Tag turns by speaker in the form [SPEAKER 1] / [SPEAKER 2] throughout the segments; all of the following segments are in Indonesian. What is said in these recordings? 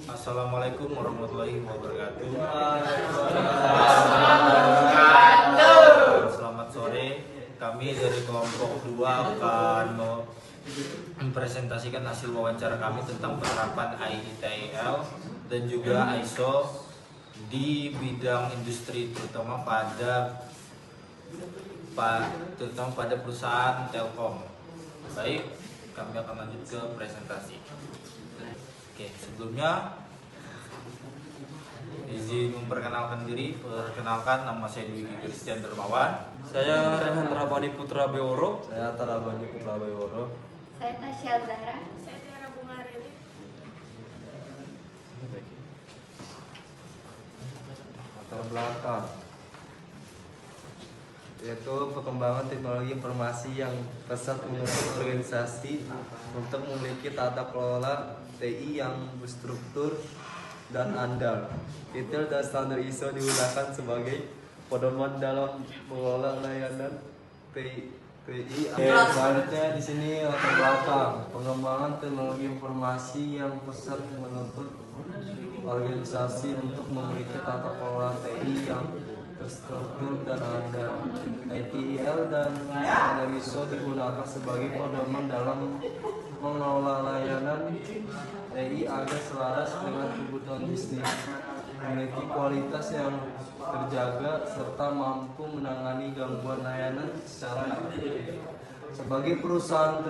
[SPEAKER 1] Assalamualaikum warahmatullahi wabarakatuh. Selamat sore. Kami dari kelompok 2 akan mempresentasikan hasil wawancara kami tentang penerapan ITIL dan juga ISO di bidang industri, terutama pada perusahaan Telkom. Baik, kami akan lanjut ke presentasi. Oke, sebelumnya izin memperkenalkan diri. Perkenalkan, nama saya Dwiki Christian Dermawan.
[SPEAKER 2] Saya Rehan Rabani Putra Beworo.
[SPEAKER 3] Saya Tarabani Putra Beworo.
[SPEAKER 4] Saya Tasya Zahra.
[SPEAKER 5] Saya Tiara Bunga Reni.
[SPEAKER 3] Latar belakang yaitu perkembangan teknologi informasi yang pesat menuntut organisasi untuk memiliki tata kelola TI yang berstruktur dan andal. Detail dan standar ISO digunakan sebagai pedoman dalam mengelola layanan TI. Selanjutnya di sini latar belakang pengembangan teknologi informasi yang pesat menuntut organisasi untuk memiliki tata kelola TI yang terstruktur dan andal. ITIL dan standar ISO digunakan sebagai pedoman dalam mengelola layanan TI agar selaras dengan kebutuhan bisnis, memiliki kualitas yang terjaga serta mampu menangani gangguan layanan secara efektif. Sebagai perusahaan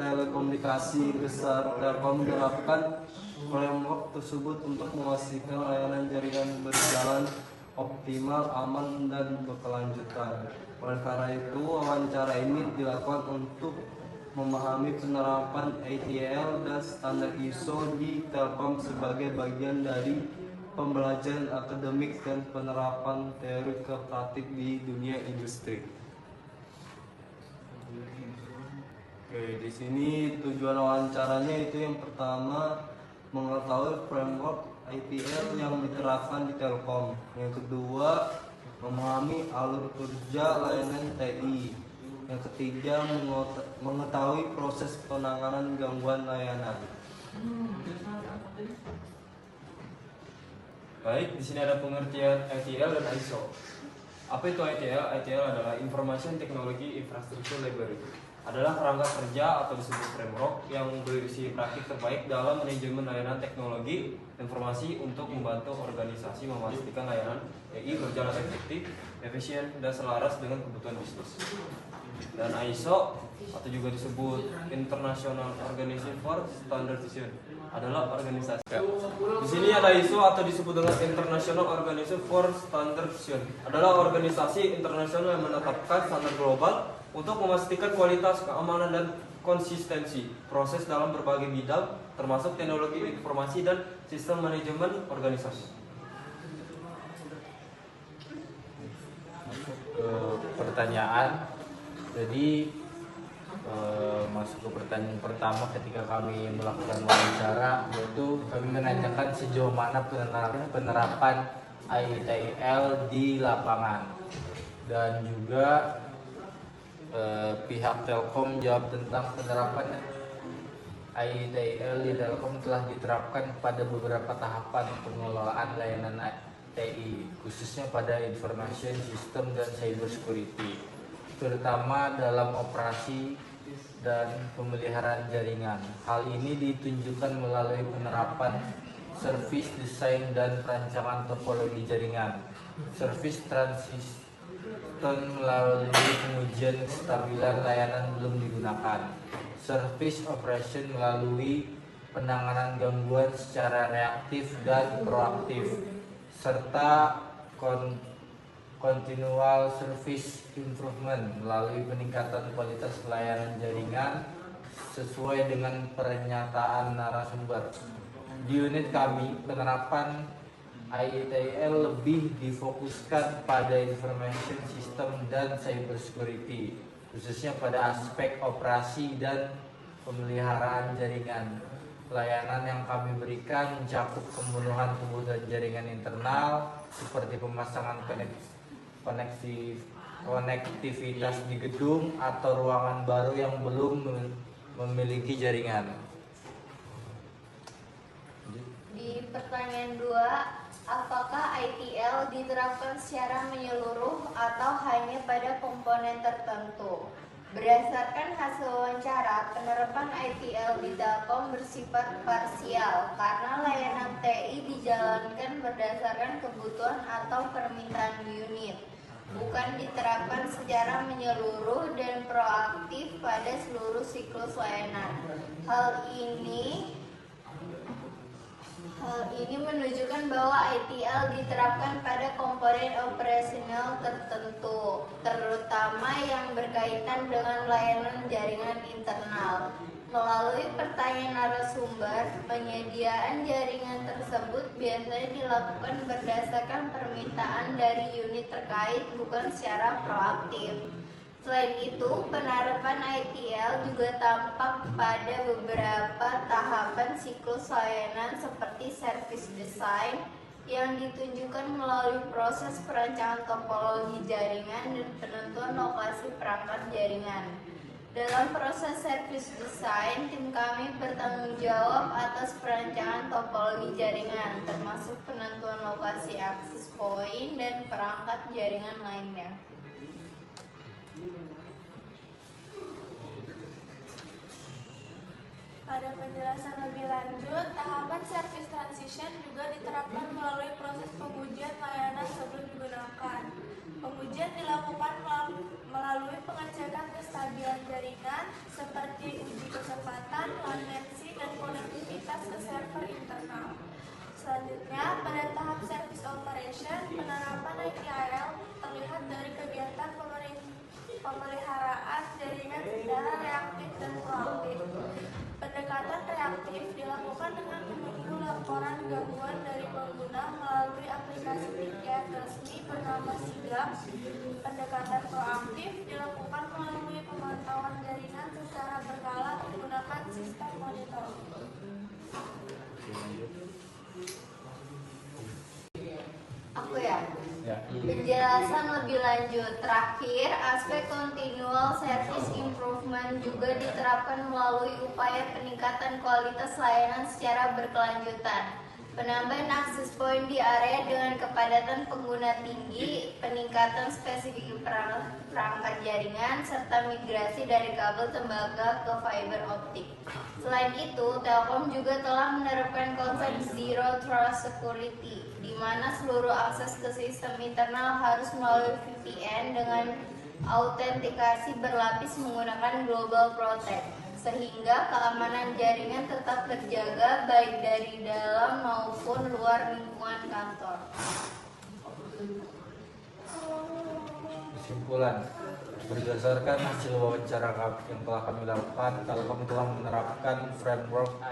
[SPEAKER 3] telekomunikasi besar, Telkom menerapkan framework tersebut untuk memastikan layanan jaringan berjalan optimal, aman, dan berkelanjutan. Oleh karena itu, wawancara ini dilakukan untuk memahami penerapan ITIL dan standar ISO di Telkom sebagai bagian dari pembelajaran akademik dan penerapan teori ke praktik di dunia industri. Oke, di sini tujuan wawancaranya itu yang pertama mengetahui framework ITIL yang diterapkan di Telkom. Yang kedua, memahami alur kerja layanan TI. Yang ketiga, mengetahui proses penanganan gangguan layanan.
[SPEAKER 2] Baik, di sini ada pengertian ITIL dan ISO. Apa itu ITIL? ITIL adalah Information Technology Infrastructure Library. Adalah kerangka kerja atau disebut framework yang berisi praktik terbaik dalam manajemen layanan teknologi informasi untuk membantu organisasi memastikan layanan TI berjalan efektif, efisien, dan selaras dengan kebutuhan bisnis. Dan ISO atau juga disebut International Organization for Standardization adalah organisasi. Di sini ada ISO atau disebut dengan International Organization for Standardization adalah organisasi internasional yang menetapkan standar global untuk memastikan kualitas, keamanan, dan konsistensi proses dalam berbagai bidang, termasuk teknologi informasi dan sistem manajemen organisasi.
[SPEAKER 1] Pertanyaan. Jadi masuk ke pertanyaan pertama ketika kami melakukan wawancara, yaitu kami menanyakan sejauh mana penerapan ITIL di lapangan, dan juga pihak Telkom jawab tentang penerapan ITIL di Telkom telah diterapkan pada beberapa tahapan pengelolaan layanan TI, khususnya pada information system dan cyber security, terutama dalam operasi dan pemeliharaan jaringan. Hal ini ditunjukkan melalui penerapan service design dan perancangan topologi jaringan, service transition melalui pengujian kestabilan layanan belum digunakan, service operation melalui penanganan gangguan secara reaktif dan proaktif, serta continual service improvement melalui peningkatan kualitas layanan jaringan sesuai dengan pernyataan narasumber. Di unit kami, penerapan ITIL lebih difokuskan pada information system dan cyber security, khususnya pada aspek operasi dan pemeliharaan jaringan. Layanan yang kami berikan mencakup pemenuhan kebutuhan jaringan internal seperti pemasangan konektivitas di gedung atau ruangan baru yang belum memiliki jaringan.
[SPEAKER 4] Pertanyaan 2, apakah ITL diterapkan secara menyeluruh atau hanya pada komponen tertentu? Berdasarkan hasil wawancara, penerapan ITL di Telkom bersifat parsial karena layanan TI dijalankan berdasarkan kebutuhan atau permintaan unit, bukan diterapkan secara menyeluruh dan proaktif pada seluruh siklus layanan. Hal ini menunjukkan bahwa ITL diterapkan pada komponen operasional tertentu, terutama yang berkaitan dengan layanan jaringan internal. Melalui pertanyaan narasumber, penyediaan jaringan tersebut biasanya dilakukan berdasarkan permintaan dari unit terkait, bukan secara proaktif. Selain itu, penerapan ITL juga tampak pada beberapa tahapan siklus layanan seperti service design yang ditunjukkan melalui proses perancangan topologi jaringan dan penentuan lokasi perangkat jaringan. Dalam proses service design, tim kami bertanggung jawab atas perancangan topologi jaringan, termasuk penentuan lokasi akses point dan perangkat jaringan lainnya.
[SPEAKER 5] Pada penjelasan lebih lanjut, tahapan service transition juga diterapkan melalui proses pengujian layanan sebelum digunakan. Pengujian dilakukan melalui pengecekan kestabilan jaringan seperti uji kecepatan, latensi, dan konektivitas ke server internal. Selanjutnya, pada tahap service operation, penerapan ITIL terlihat dari kegiatan pemeliharaan jaringan secara reaktif dan proaktif. Pendekatan reaktif dilakukan dengan menunggu laporan gangguan dari pengguna melalui aplikasi tiket resmi bernama Sigap. Pendekatan proaktif dilakukan melalui pemantauan jaringan secara berkala menggunakan sistem monitoring.
[SPEAKER 4] Aku ya? Penjelasan lebih lanjut. Terakhir, aspek continual service improvement juga diterapkan melalui upaya peningkatan kualitas layanan secara berkelanjutan. Penambahan akses point di area dengan kepadatan pengguna tinggi, peningkatan spesifik perangkat jaringan, serta migrasi dari kabel tembaga ke fiber optik. Selain itu, Telkom juga telah menerapkan konsep Zero Trust Security, di mana seluruh akses ke sistem internal harus melalui VPN dengan autentikasi berlapis menggunakan Global Protect, sehingga keamanan jaringan tetap terjaga baik dari dalam maupun luar lingkungan kantor.
[SPEAKER 1] Kesimpulan, berdasarkan hasil wawancara yang telah kami lakukan, Telkom telah menerapkan framework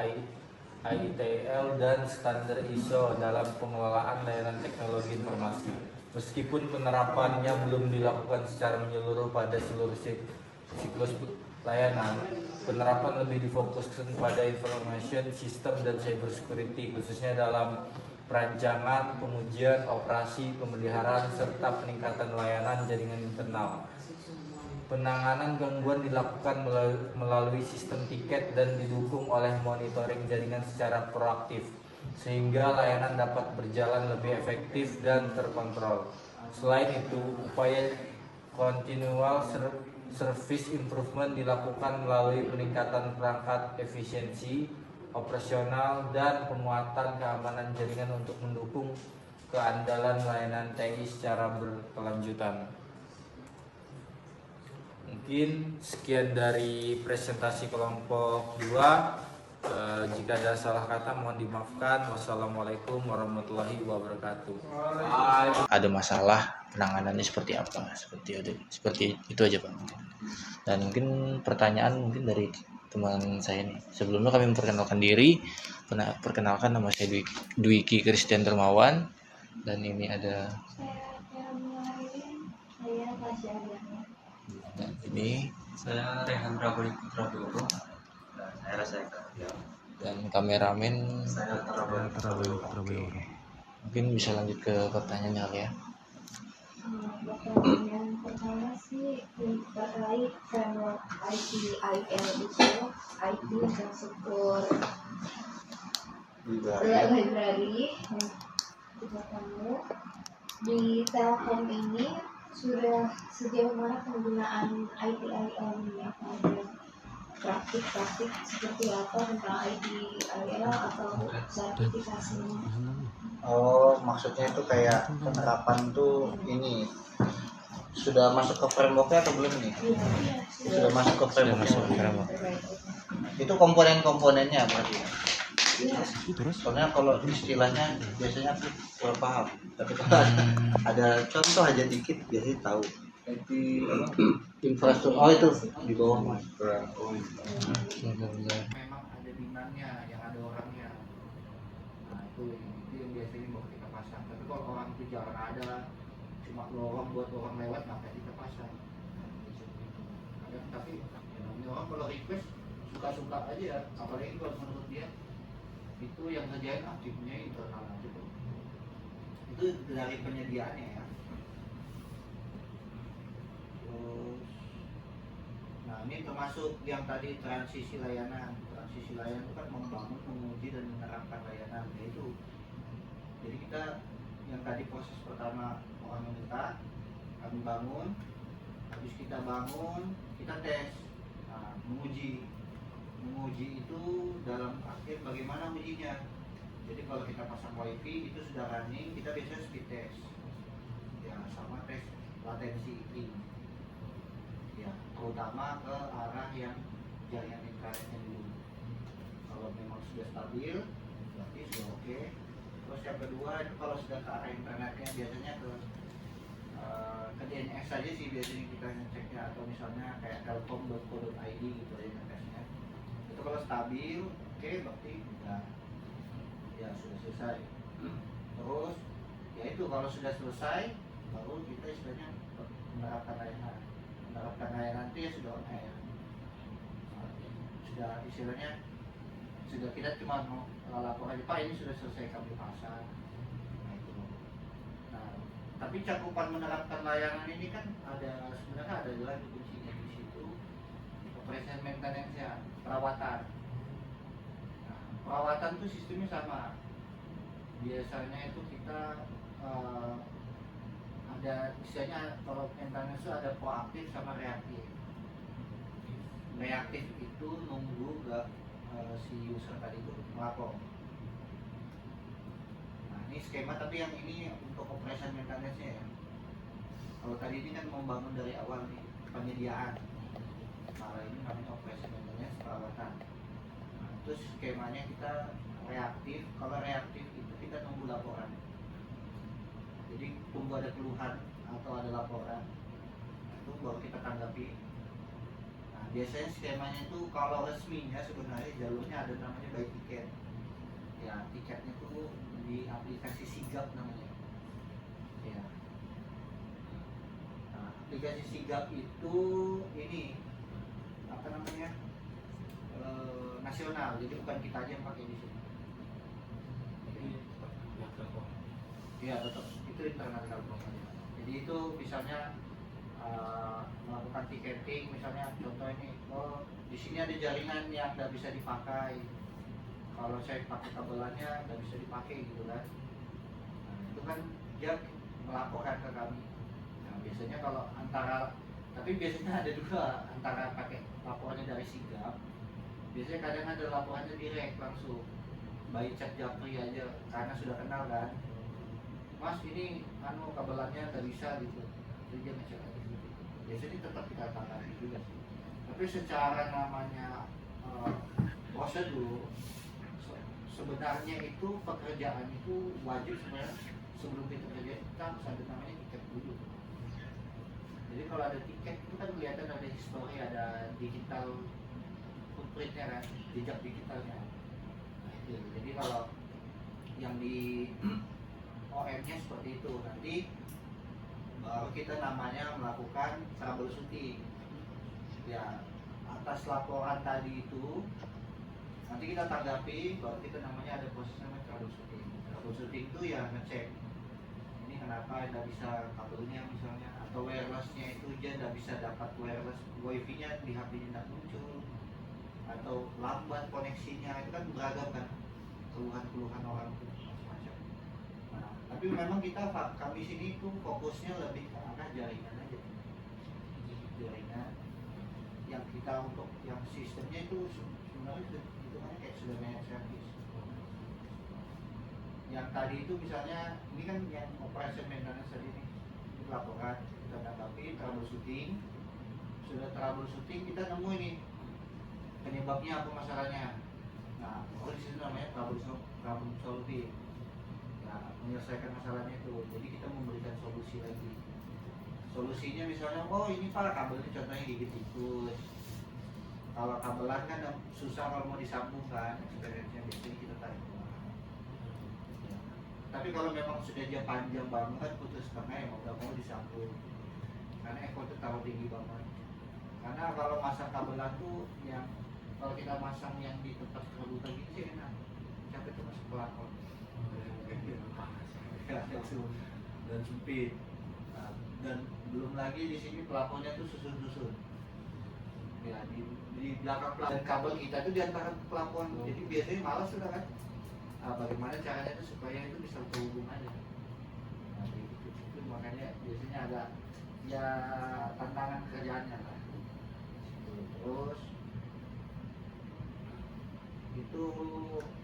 [SPEAKER 1] ITL dan standar ISO dalam pengelolaan layanan teknologi informasi. Meskipun penerapannya belum dilakukan secara menyeluruh pada seluruh siklus layanan, penerapan lebih difokuskan pada information system dan cyber security, khususnya dalam perancangan, pengujian, operasi, pemeliharaan, serta peningkatan layanan jaringan internal. Penanganan gangguan dilakukan melalui sistem tiket dan didukung oleh monitoring jaringan secara proaktif, sehingga layanan dapat berjalan lebih efektif dan terkontrol. Selain itu, upaya continual service improvement dilakukan melalui peningkatan perangkat efisiensi operasional dan penguatan keamanan jaringan untuk mendukung keandalan layanan TI secara berkelanjutan. Mungkin sekian dari presentasi kelompok 2. Jika ada salah kata mohon dimaafkan. Wassalamualaikum warahmatullahi wabarakatuh.
[SPEAKER 6] Ada masalah penanganannya seperti apa, seperti itu aja Pak. Dan mungkin pertanyaan mungkin dari teman saya nih. Sebelumnya kami memperkenalkan diri. Perkenalkan, nama saya Dwiki Christian Dermawan, dan ini ada dan ini
[SPEAKER 3] Saya Rehan Rabani Putra Boro. Dan saya Rasa
[SPEAKER 6] dan kameramen.
[SPEAKER 3] Saya Rabani Putra Boro.
[SPEAKER 6] Mungkin bisa lanjut ke pertanyaannya kali ya.
[SPEAKER 7] Pertanyaan pertama sih terkait framework ITIL itu IT infrastruktur library yang kita kamu di Telkom ini sudah sejauh mana penggunaan ITIL ini, apa ada praktik-praktik seperti apa tentang ITIL atau sertifikasinya?
[SPEAKER 8] Oh, maksudnya itu kayak penerapan tuh ini sudah masuk ke frameworknya atau belum nih? Sudah masuk ke
[SPEAKER 6] Sudah
[SPEAKER 8] frameworknya.
[SPEAKER 6] masuk framework.
[SPEAKER 8] Itu komponen-komponennya berarti. Soalnya kalau istilahnya biasanya aku kurang paham. Tapi kalau ada contoh aja dikit biasanya tahu. Infrastruktur. Oh itu di bawah mas.
[SPEAKER 1] Memang ada demandnya, yang ada orangnya. Nah itu yang biasanya mau kita pasang. Tapi kalau orang itu jarang ada, cuma lowong buat orang lewat, maka kita pasang. Tapi ya, namanya orang kalau request suka-suka aja ya, apalagi kalau menurut dia itu yang kerjain aktifnya internal aja tuh. Itu dari penyediaannya ya. Terus, nah ini termasuk yang tadi transisi layanan. Transisi layanan itu kan membangun, menguji dan menerapkan layanan. Yaitu, jadi kita yang tadi proses pertama orang minta, kami bangun, habis kita bangun, kita tes, nah, menguji itu dalam arti bagaimana ujinya. Jadi kalau kita pasang wifi itu sudah running, kita biasanya speed test ya, sama tes latensi ping ya, terutama ke arah yang jaringan internetnya dulu. Kalau memang sudah stabil berarti sudah oke. Terus yang kedua itu kalau sudah ke arah internetnya biasanya ke DNS saja sih biasanya kita ngeceknya, atau misalnya kayak telkom.co.id gitu ya tesnya. Itu kalau stabil, oke, berarti ya sudah selesai. Terus ya itu kalau sudah selesai baru kita istilahnya menerapkan layanan. Menerapkan layanan itu ya sudah on air. Sudah istilahnya sudah, kita cuma mau lapor aja, Pak ini sudah selesai kami pasang. Nah itu. Nah, tapi cakupan menerapkan layanan ini kan sebenarnya ada juga kuncinya di situ. Operation maintenance-nya, perawatan. Nah, perawatan itu sistemnya sama. Biasanya itu kita ada istilahnya, kalau maintenance itu ada proaktif sama reaktif. Reaktif itu nunggu si user tadi itu melapor. Nah ini skema, tapi yang ini untuk operation maintenance-nya ya. Kalau tadi ini kan membangun dari awal nih penyediaan. Nah ini namanya operation maintenance, perawatan. Nah, terus skemanya kita reaktif. Kalau reaktif itu kita nunggu laporan. Jadi tunggu ada keluhan atau ada laporan, itu baru kita tanggapi. Nah, biasanya skemanya itu kalau resminya sebenarnya jalurnya ada namanya by ticket. Ya, tiketnya itu di aplikasi Sigap namanya. Ya. Nah, aplikasi Sigap itu ini apa namanya? Nasional, jadi bukan kita aja yang pakai di sini. Iya tetap itu internal Telkom. Jadi itu misalnya melakukan tiketing, misalnya contoh ini, oh di sini ada jaringan yang tidak bisa dipakai. Kalau saya pakai kabelannya tidak bisa dipakai gitu kan. Nah, itu kan dia melaporkan ke kami. Nah biasanya kalau tapi biasanya ada dua, antara pakai laporannya dari Sigap. Biasanya kadang ada laporannya direct langsung, by chat Japri aja, karena sudah kenal kan. Mas ini kabelannya nggak bisa gitu, jadi dia ngecek aja gitu. Biasanya tetap kita tangani juga sih. Tapi secara namanya prosedur, sebenarnya itu pekerjaan itu wajib sebenarnya sebelum kita kerja kita harus ada namanya tiket dulu. Jadi kalau ada tiket itu kan kelihatan ada histori, ada digital footprintnya kan, jejak digitalnya. Nah, itu. Jadi kalau yang di OM-nya seperti itu, nanti baru kita namanya melakukan troubleshooting. Ya, atas laporan tadi itu nanti kita tanggapi, baru kita namanya ada proses namanya troubleshooting. Troubleshooting itu ya ngecek ini kenapa tidak bisa kabelnya misalnya, atau wirelessnya itu dia tidak bisa dapat wireless, wifi-nya di HP-nya tidak muncul, atau lambat koneksinya, itu kan beragam kan keluhan
[SPEAKER 8] keluhan orang itu macam-macam. Nah, tapi memang kami sini itu fokusnya lebih ke arah jaringan aja, jaringan yang kita untuk yang sistemnya itu sebenarnya itu kan kayak sudah banyak service. Yang tadi itu misalnya ini kan yang operation maintenance tadi ini laporan kita tanggapi troubleshooting, sudah troubleshooting kita nemu ini penyebabnya apa masalahnya. Nah, di sini namanya problem solving. Nah, menyelesaikan masalahnya itu. Jadi kita memberikan solusi lagi. Solusinya misalnya, oh ini pak kabelnya contohnya gigit tikus. Kalau kabelan kan susah kalau mau disambung kan, experience-nya biasanya kita tarik keluar. Ya. Tapi kalau memang sudah jam panjang banget putus tengah ya mau disambung. Karena effort itu terlalu tinggi banget. Karena kalau masang kabelan tuh yang kalau kita masang yang di tempat kerubutan gitu sih enak, capek tuh masuk pelakon dan sempit. Nah, dan belum lagi di sini pelakonnya tuh susun-susun ya di belakang pelakon, dan kabel kita tuh di antara pelakon, jadi biasanya malas sudah kan. Nah, bagaimana caranya tuh supaya itu bisa terhubung aja. Nah, itu makanya biasanya agak ya tantangan kerjaannya lah. Terus itu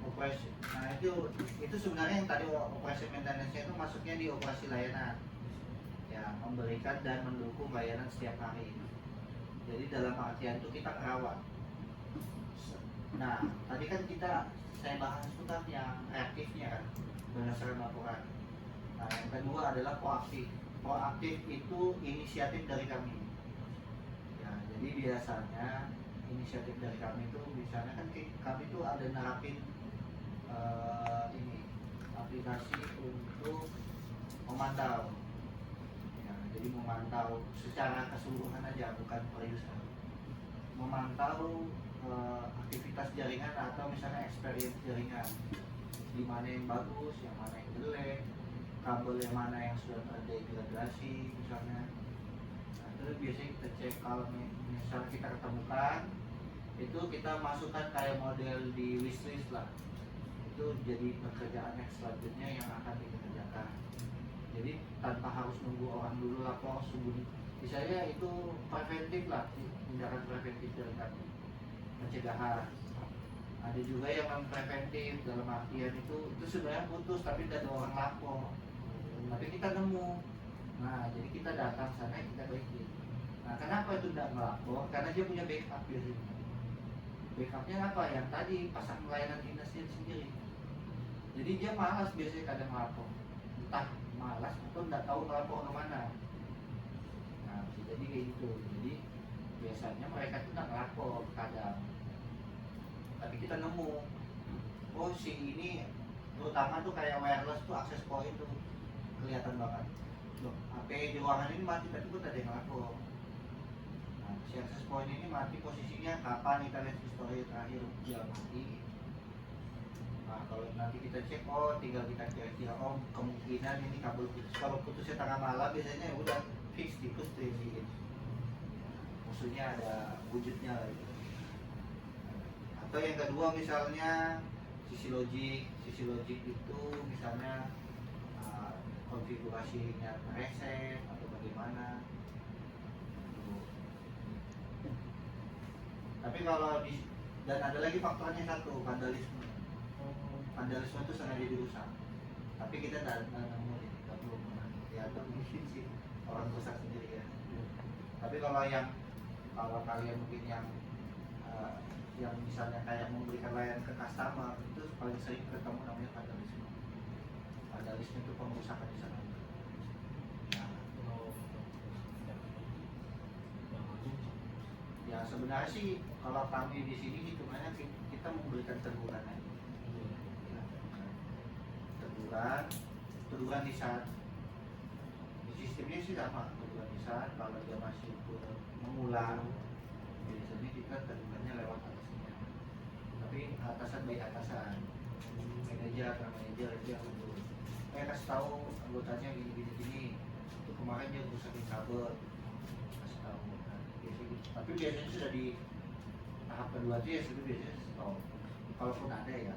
[SPEAKER 8] operasi, nah itu sebenarnya yang tadi operasi maintenance itu masuknya di operasi layanan ya, memberikan dan mendukung layanan setiap hari. Jadi dalam artian itu kita merawat. Nah tadi kan saya bahas itu kan yang reaktifnya kan berdasarkan laporan. Nah yang kedua adalah proaktif. Proaktif itu inisiatif dari kami ya, jadi biasanya inisiatif dari kami itu misalnya kan kami itu ada nerapin ini aplikasi untuk memantau ya, jadi memantau secara keseluruhan aja, bukan per user, memantau aktivitas jaringan atau misalnya experience jaringan, di mana yang bagus, yang mana yang jelek, kabel yang mana yang sudah terdegradasi misalnya. Nah, terus biasanya kita cek kalau misalnya kita ketemukan itu kita masukkan kayak model di wishlist lah, itu jadi pekerjaan yang selanjutnya yang akan kita kerjakan. Jadi tanpa harus nunggu orang dulu lapor sembunyi, misalnya itu preventif lah, tindakan preventif dari kami, pencegahan. Ada juga yang non preventif, dalam artian itu sebenarnya putus tapi tidak ada orang lapor, tapi kita nemu. Nah jadi kita datang sana kita baikin. Nah kenapa itu tidak melapor? Karena dia punya backup biasanya. Backupnya apa? Yang tadi pasang layanan dinasnya sendiri. Jadi dia malas biasanya kadang melapor, entah malas atau tidak tahu melapor kemana. Nah bisa jadi kayak gitu. Jadi biasanya mereka itu tidak melapor kadang, tapi kita nemu, oh si ini terutama tuh kayak wireless tuh akses point tuh kelihatan banget. Loh, HP di ruangan ini mati tapi kok ada yang melapor. Nah, si akses point ini mati posisinya kapan kita lihat history terakhir dia mati. Nah kalau nanti kita cek, oh tinggal kita kira-kira, oh kemungkinan ini kabel putus. Kalau putusnya tengah malam biasanya udah fix tikus tuh ini. Maksudnya ada wujudnya lah gitu. Atau yang kedua misalnya sisi logik itu misalnya konfigurasinya reset atau bagaimana. Tapi kalau dan ada lagi faktornya satu, vandalisme. Vandalisme itu sengaja dirusak. Tapi kita tidak nemu, kita belum ya, atau mungkin sih orang rusak sendiri ya. Tapi kalau kalian mungkin yang misalnya kayak memberikan layanan ke customer itu paling sering ketemu namanya vandalisme. Vandalisme itu pengerusakan di sana. Ya sebenarnya sih kalau kami di sini hitungannya kita memberikan teguran aja. Teguran di saat sistemnya sih sama, teguran di saat kalau dia masih mengulang biasanya kita tegurannya lewat atasnya. Tapi atasan baik atasan, manajer dia untuk kasih tahu anggotanya gini. Itu kemarin dia rusakin kabel, kasih tahu. Tapi biasanya sudah di tahap kedua itu ya sudah biasanya stop. Kalaupun ada ya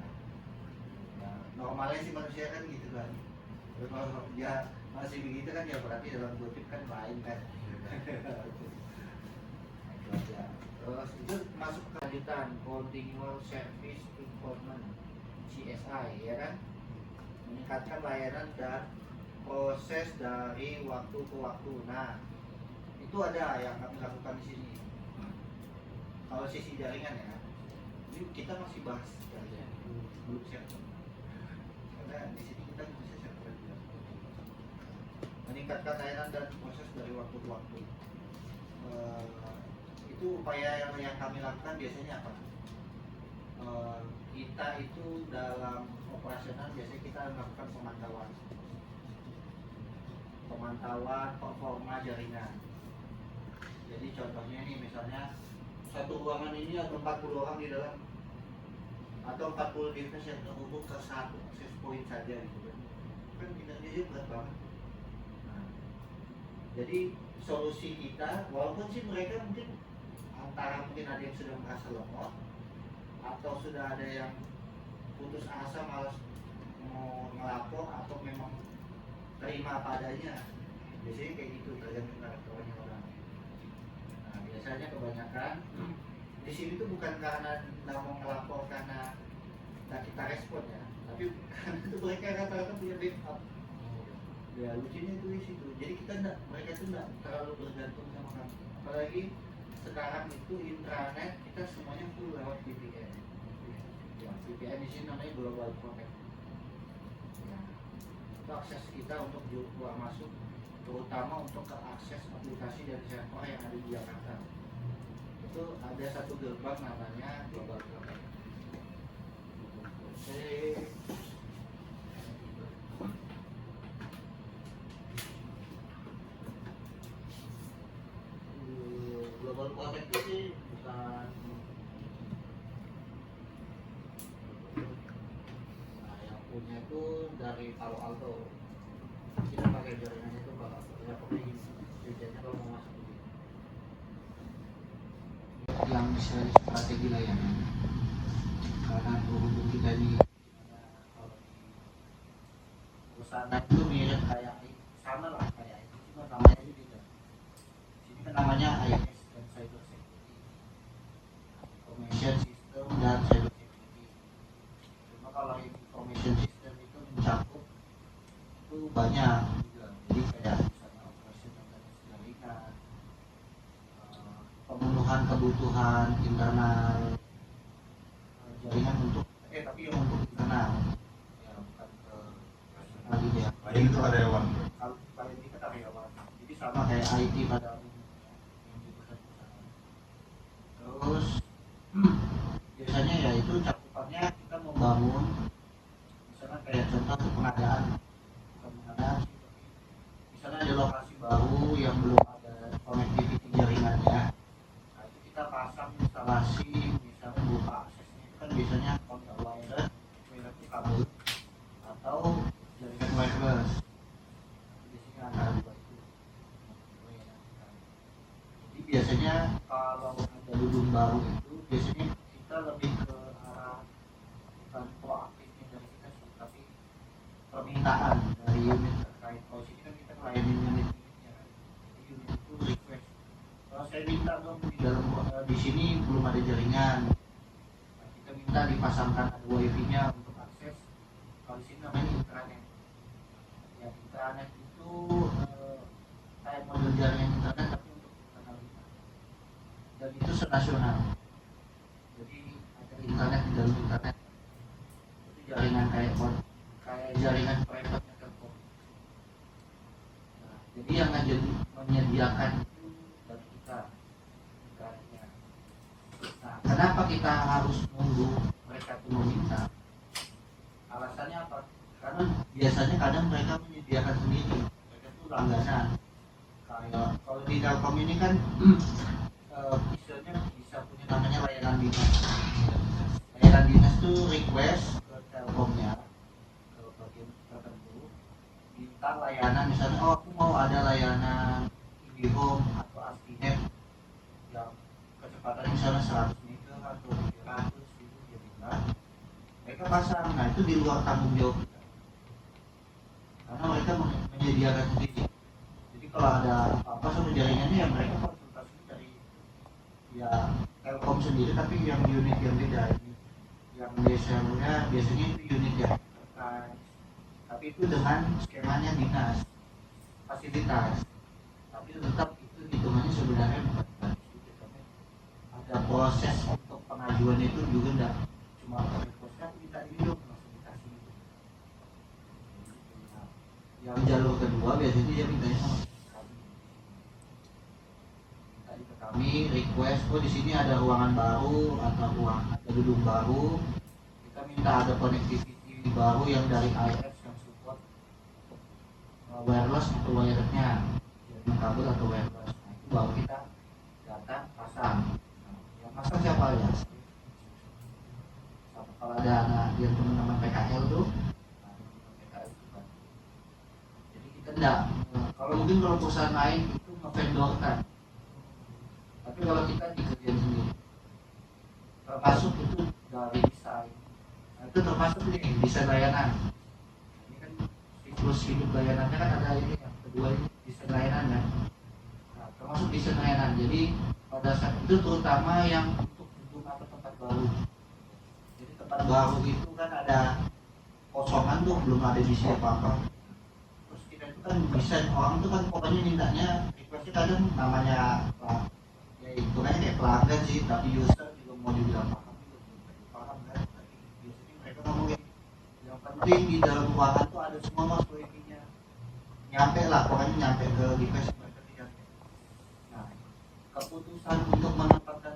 [SPEAKER 8] normalnya sih manusia kan gitu kan. Terus kalau dia masih begitu kan ya berarti dalam kutip kan lain kan. Itu aja. Terus itu masuk ke lanjutan Continual Service Improvement CSI ya kan, meningkatkan layanan dan proses dari waktu ke waktu. Nah itu ada yang kami lakukan di sini. Kalau sisi jaringan ya, ini kita masih bahas jaringan, belum siap. Karena di sini kita bisa siap juga. Meningkatkan layanan dan proses dari waktu ke waktu. Itu upaya yang kami lakukan biasanya apa? Kita itu dalam operasional biasanya kita melakukan pemantauan performa jaringan. Jadi contohnya nih misalnya satu ruangan ini ada 40 orang di dalam atau 40 device yang terhubung ke satu akses point saja gitu kan kinerjanya berat banget. Nah, jadi solusi kita walaupun sih mereka mungkin antara mungkin ada yang sudah merasa lemot atau sudah ada yang putus asa malas mau melapor atau memang terima apa adanya, biasanya kayak gitu tergantung karakternya orang. Nah biasanya kebanyakan di sini tuh bukan karena nggak mau melapor karena nggak kita respon ya, tapi karena itu mereka rata-rata punya backup. Ya lucunya itu di situ. Jadi mereka tuh nggak terlalu bergantung sama kami. Apalagi sekarang itu intranet kita semuanya full lewat VPN. Ya, VPN di sini namanya Global Protect. Ya, itu akses kita untuk keluar masuk, terutama untuk ke akses aplikasi dari server yang ada di Jakarta. Itu ada satu gerbang namanya Global Protect. Global Protect itu sih bukan, nah yang punya itu dari Palo Alto. Kita pakai jaringannya itu Palo Alto. Ya pokoknya tujuannya kalau mau masuk begini. Yang strategi layanan. Karena berhubung kita di perusahaan itu mirip kayak sama lah kayak itu, cuma namanya itu beda. Sini kan namanya IS dan Cyber Security, Information System dan Cyber Security. Cuma kalau Information System itu mencakup itu banyak juga. Jadi kayak misalnya operasi jaringan, pemenuhan kebutuhan internal jaringan untuk tapi yang untuk internal ya bukan ke nasional gitu ya.
[SPEAKER 9] Klien itu karyawan.
[SPEAKER 8] Kalau klien itu karyawan, jadi sama kayak IT pada umumnya yang di perusahaan. Terus biasanya ya itu cakupannya kita membangun misalnya kayak contoh pengadaan, misalnya ada lokasi baru yang belum ada connectivity jaringannya, nah, itu kita pasang instalasi misalnya berupa aksesnya itu kan biasanya kontak wireless itu kabel atau jaringan wireless, biasanya antara dua itu. Jadi biasanya kalau ada gedung baru itu biasanya kita lebih ke arah bukan proaktifnya dari kita sih, tapi permintaan dari unit terkait. Kalau sini kan kita melayani unit-unitnya kan, jadi unit itu request, kalau saya minta dong di sini belum ada jaringan, nah, kita minta dipasangkan ada wifi-nya untuk akses. Kalau di sini namanya intranet. Ya intranet itu kayak model jaringan internet tapi untuk internal kita, dan itu senasional. Jadi ada internet di dalam internet, itu jaringan kayak jaringan private network. Nah, jadi yang menyediakan itu dari kita internetnya. Nah, kenapa kita harus nunggu mereka tuh meminta? Alasannya apa? Karena biasanya kadang mereka menyediakan sendiri, mereka tuh langganan. Kayak kalau di Telkom ini kan istilahnya bisa punya namanya layanan dinas. Layanan dinas tuh request ke Telkomnya, ke bagian tertentu, minta layanan misalnya, oh aku mau ada layanan IndiHome atau Astinet yang kecepatan misalnya 100 meter atau 300 gitu dia minta. Mereka mereka pasang. Nah itu di luar tanggung jawab kita, karena mereka menyediakan sendiri. Jadi kalau ada apa-apa sama jaringannya ya mereka konsultasi dari ya Telkom sendiri, tapi yang unit yang beda. Yang biasanya itu unit yang terkait, tapi itu dengan skemanya dinas fasilitas, tapi tetap itu hitungannya sebenarnya bukan ada proses untuk pengajuan itu juga enggak cuma request kan minta ini dong langsung dikasih. Yang jalur kedua biasanya dia mintanya sama kami, tadi ke kami request di sini ada ruangan baru atau ada gedung baru, kita minta ada connectivity baru yang dari IF yang support wireless atau wirednya, jaringan kabel atau wireless. Nah, itu baru kita datang pasang. Yang pasang siapa ya? Kalau ada anak yang teman-teman PKL tuh, PKL itu kan. Jadi kita enggak, kalau mungkin kalau perusahaan lain itu ngevendorkan, tapi kalau kita dikerjain sendiri, termasuk itu dari desain. Nah, itu termasuk nih desain layanan. Ini kan siklus hidup layanannya kan ada ini, yang kedua ini desain layanan kan. Nah, termasuk desain layanan. Jadi pada saat itu terutama yang untuk gedung atau tempat baru. Jadi tempat baru itu kan ada kosongan tuh, belum ada isi apa-apa. Terus kita itu kan desain, orang tuh kan pokoknya mintanya requestnya kadang namanya ya itu kan kayak pelanggan sih, tapi user juga mau dibilang paham juga belum paham kan. Tapi biasanya mereka ngomong kayak yang penting di dalam ruangan tuh ada semua mas wifi-nya, nyampe lah pokoknya, nyampe ke device mereka tidak. Nah keputusan untuk menempatkan